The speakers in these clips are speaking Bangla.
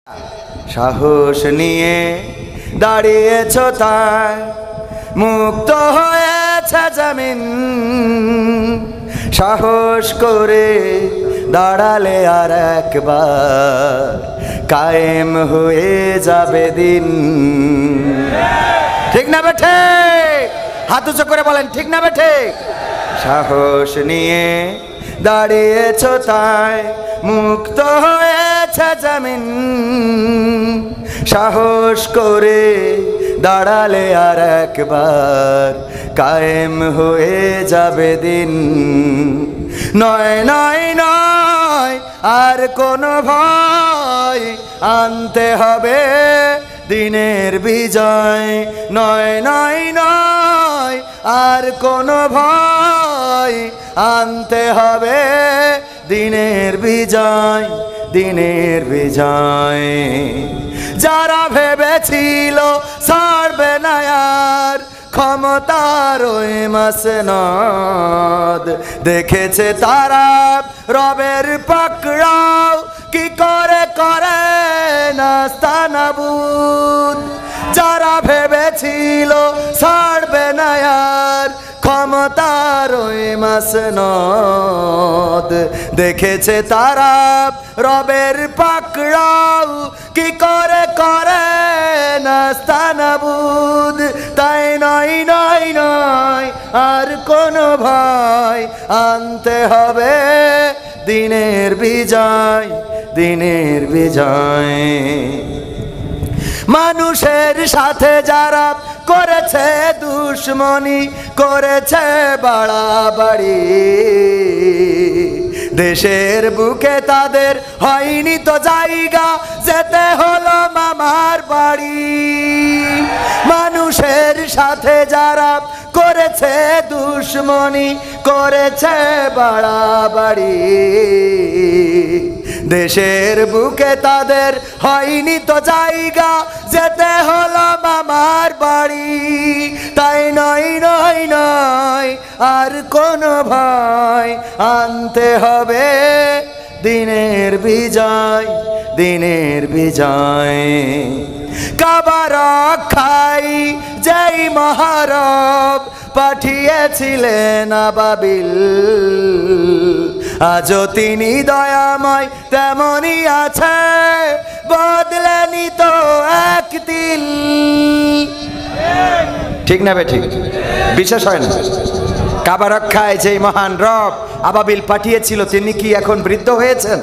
সাহস নিয়ে দাঁড়িয়েছো তাই মুক্ত হয়েছে জমিন, সাহস করে দাঁড়ালে আর একবার কায়েম হয়ে যাবে দিন। ঠিক না বেঠে? হাত উঁচু করে বলেন ঠিক না বেঠে? সাহস নিয়ে দাঁড়িয়েছো তাই মুক্ত হয়েছে জমিন, সাহস করে দাঁড়ালে আর একবার কায়েম হয়ে যাবে দিন। নয় নয় নয় আর কোনো ভয়, আনতে হবে দিনের বিজয়। নয় নয় নয় আর কোনো ভয়, আনতে হবে দিনের বিজয়, দিনের বিজয়। যারা ভেবেছিল ছাড়বে না আর ক্ষমতার ওই মাসনদ, দেখেছে তারা রবের পাকড়াও কি করে করে নাস্তানাবুদ। যারা ভেবেছিল ছাড়বে না আর ক্ষমতার ওই মাসনদ, দেখেছে তারা রবের পাকড়াও কি করে করে নাস্তানাবুদ। তাই নয় নয় নয় আর কোনো ভয়, আনতে হবে দিনের বিজয়, দিনের বিজয়। মানুষের সাথে যারা করেছে দুশ্মনী, করেছে বাড়াবাড়ি, দেশের বুকে তাদের হয়নি তো জায়গা, যেতে হলো মামার বাড়ি। মানুষের সাথে যারা করেছে দুশ্মনী, করেছে বাড়াবাড়ি, দেশের বুকে তাদের হয়নি তো জায়গা, যেতে হলো মামার বাড়ি। তাই নয় নয় নয় আর কোনো ভয়, আনতে হবে দিনের বিজয়, দিনের বিজয়। কাবা রক্ষাই যেই মহারব পাঠিয়েছিলেন আবাবিল, আজও তিনি দয়াময় তেমনই আছে, বদলেনি তো এক তিল। ঠিক না বে ঠিক? বিশেষ হয় না? কাবা রক্ষায় যেই মহান রব আবাবিল পাঠিয়েছিল, তিনি কি এখন বৃদ্ধ হয়েছেন?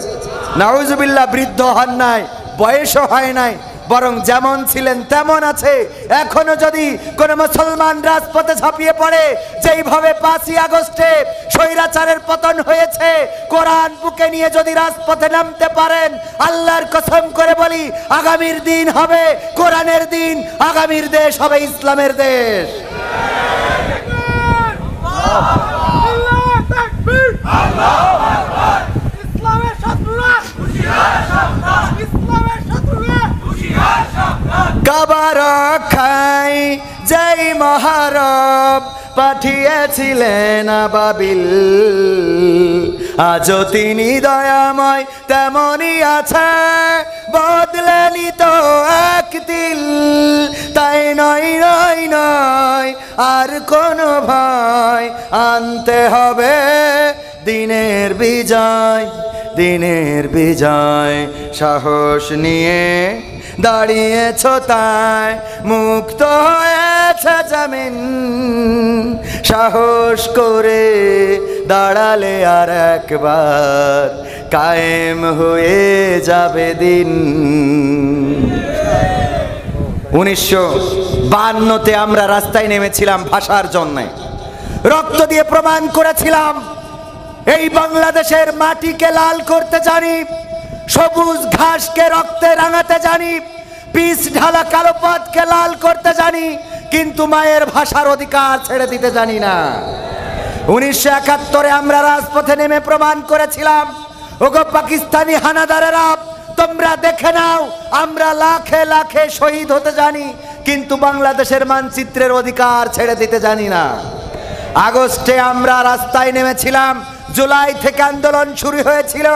নাউজুবিল্লাহ, বৃদ্ধ হন নাই, বয়সও হয় নাই, বরং যেমন ছিলেন তেমন আছে। এখনো যদি কোন মুসলমান রাজপথে ঝাঁপিয়ে পড়ে, যেইভাবে 5ই আগস্টে স্বৈরাচারের পতন হয়েছে, কোরআন বুকে নিয়ে যদি রাজপথে নামতে পারেন, আল্লাহর কসম করে বলি আগামীর দিন হবে কোরআনের দিন, আগামীর দেশ হবে ইসলামের দেশ। কাবা রক্ষায় যেই মহারব পাঠিয়েছিলেন আবাবিল, আজও তিনি দয়াময় তেমনই আছে, বদলেনি তো এক তিল। তাই নয় নয় নয় আর কোনো ভয়, আনতে হবে দিনের বিজয়, দিনের বিজয়। সাহস নিয়ে দাঁড়িয়েছো তাই মুক্ত হয়েছে জমিন, সাহস করে দাঁড়ালে আর একবার কায়েম হয়ে যাবে দিন। 1952-তে আমরা রাস্তায় নেমেছিলাম ভাষার জন্য, রক্ত দিয়ে প্রমাণ করেছিলাম এই বাংলাদেশের মাটিকে লাল করতে জানি, সবুজ ঘাসকে রক্তে রাঙাতে জানি, পিচ ঢালা কালো পথকে লাল করতে জানি, কিন্তু মায়ের ভাষার অধিকার ছেড়ে দিতে জানি না। 1971-এ আমরা রাজপথে নেমে প্রমাণ করেছিলাম, ওগো পাকিস্তানি হানাদারেরা, তোমরা দেখে নাও, আমরা লাখে লাখে শহীদ হতে জানি, কিন্তু বাংলাদেশের মানচিত্রের অধিকার ছেড়ে দিতে জানি না। আগস্টে আমরা রাস্তায় নেমেছিলাম, জুলাই থেকে আন্দোলন শুরু হয়েছিল,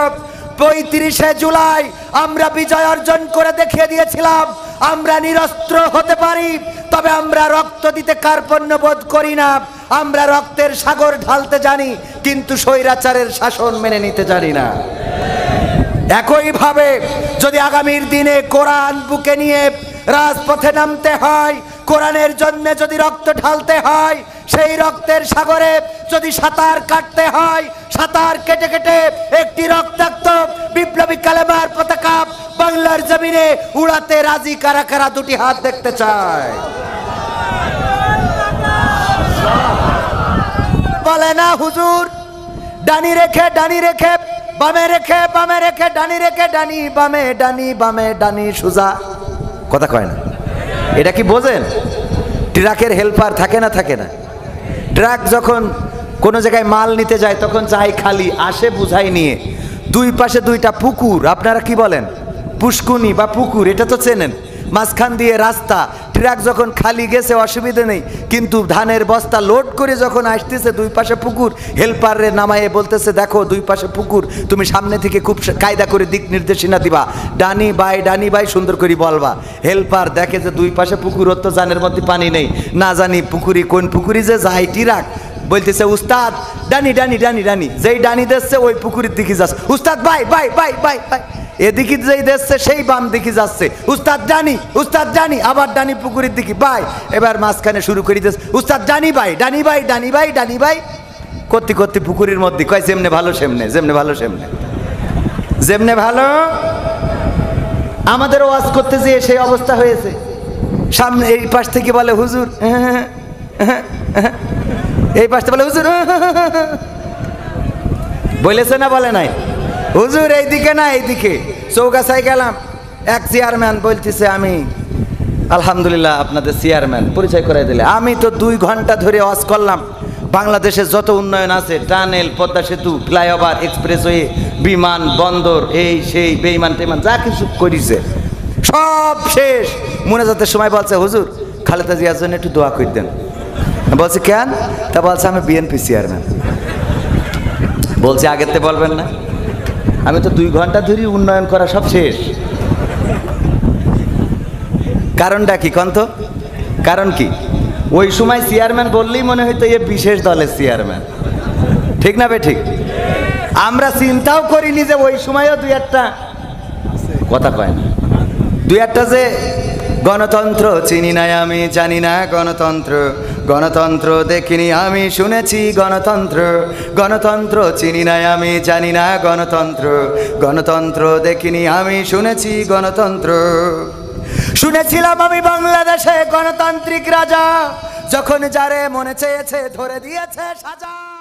৩৫শে জুলাই আমরা বিজয় অর্জন করে দেখিয়ে দিয়েছিলাম আমরা নিরস্ত্র হতে পারি, তবে আমরা রক্ত দিতে কার্পণ্য বোধ করি না। আমরা রক্তের সাগর ঢালতে জানি, কিন্তু স্বৈরাচারের শাসন মেনে নিতে জানি না। একইভাবে যদি আগামীর দিনে কোরআন বুকে নিয়ে রাজপথে নামতে হয়, কোরআনের জন্য যদি রক্ত ঢালতে হয়, সেই রক্তের সাগরে যদি সাঁতার কাটতে হয়, সাঁতার কেটে কেটে একটি রক্তাক্ত বিপ্লবী কালেমার পতাকা বাংলার জমিনে উড়াতে রাজি কারা কারা? দুটি হাত দেখতে চায়। বলে না হুজুর, ডানি রেখে বামে রেখে ডানি রেখে ডানি বামে ডানি সোজা, কথা কয় না? এটা কি বোঝেন? ট্রাকের হেল্পার থাকে না? ট্রাক যখন কোনো জায়গায় মাল নিতে যায় তখন চাই খালি, আসে বুঝাই নিয়ে, দুই পাশে দুইটা পুকুর, আপনারা কি বলেন? পুষ্কুনি বা পুকুর, এটা তো চেনেন। মাঝখান দিয়ে রাস্তা, ট্রাক যখন খালি গেছে অসুবিধা নেই, কিন্তু ধানের বস্তা লোড করে যখন আসতেছে দুই পাশে পুকুর, হেল্পারে নামায়ে বলতেছে দেখো দুই পাশে পুকুর, তুমি সামনে থেকে খুব কায়দা করে দিক নির্দেশনা দিবা, ডানি বাই সুন্দর করে বলবা। হেল্পার দেখে যে দুই পাশে পুকুর, ওর তো জানের মধ্যে পানি নেই, না জানি পুকুরি কোন পুকুরি যে যাই, ট্রাক বলতেছে উস্তাদ ডানি যেই ডানি দিচ্ছে ওই পুকুরের দিকে যাচ্ছে, উস্তাদ বাই এদিকে যেই দেখছে সেই বাম দিকে যাচ্ছে, উস্তাদ ডানি আবার ডানি পুকুরের দিকে বাই, এবার মাঝখানে শুরু করে দিচ্ছে উস্তাদ ডানি বাই করতে পুকুরের মধ্যে কয় যেমনে ভালো যেমনে ভালো। আমাদের ওয়াজ করতে যেয়ে সেই অবস্থা হয়েছে। সামনে এই পাশ থেকে বলে হুজুর, এই পাশে বলে হুজুর, বলেছে না বলে নাই? হুজুর এইদিকে না এইদিকে। চৌগাছায় গেলাম, এক চেয়ারম্যান বলতেছে আমি আলহামদুলিল্লাহ আপনাদের চেয়ারম্যান, পরিচয় করাই দিলে। আমি তো 2 ঘন্টা ধরে ওয়াজ করলাম বাংলাদেশের যত উন্নয়ন আছে, টানেল, পদ্মা সেতু, ফ্লাইওভার, এক্সপ্রেসওয়ে, বিমান বন্দর, এই সেই বেইমান টেমান যা কিছু করেছে সব শেষ। মোনাজাতের সময় বলছে হুজুর খালেদা জিয়ার জন্য একটু দোয়া করে দেন। বলছে কেন? তা বলছে আমি বিএনপি চেয়ারম্যান। বলছে আগেতে বলবেন না? আমি তো 2 ঘন্টা ধরে উন্নয়ন করা সব শেষ। কারণটা কি কন্ত? কারণ কি? ওই সময় চেয়ারম্যান বললেই মনে হইতো এ বিশেষ দলের চেয়ারম্যান, ঠিক না বে ঠিক? আমরা চিন্তাও করিনি যে ওই সময়ও 2-1টা কথা কয় না, 2-1টা যে গণতন্ত্র চিনি নাই আমি, জানি না গণতন্ত্র দেখিনি আমি, শুনেছি গণতন্ত্র চিনি নাই আমি, জানি না গণতন্ত্র দেখিনি আমি, শুনেছি গণতন্ত্র। শুনেছিলাম আমি বাংলাদেশে গণতান্ত্রিক রাজা, যখন যারে মনে চেয়েছে ধরে দিয়েছে সাজা।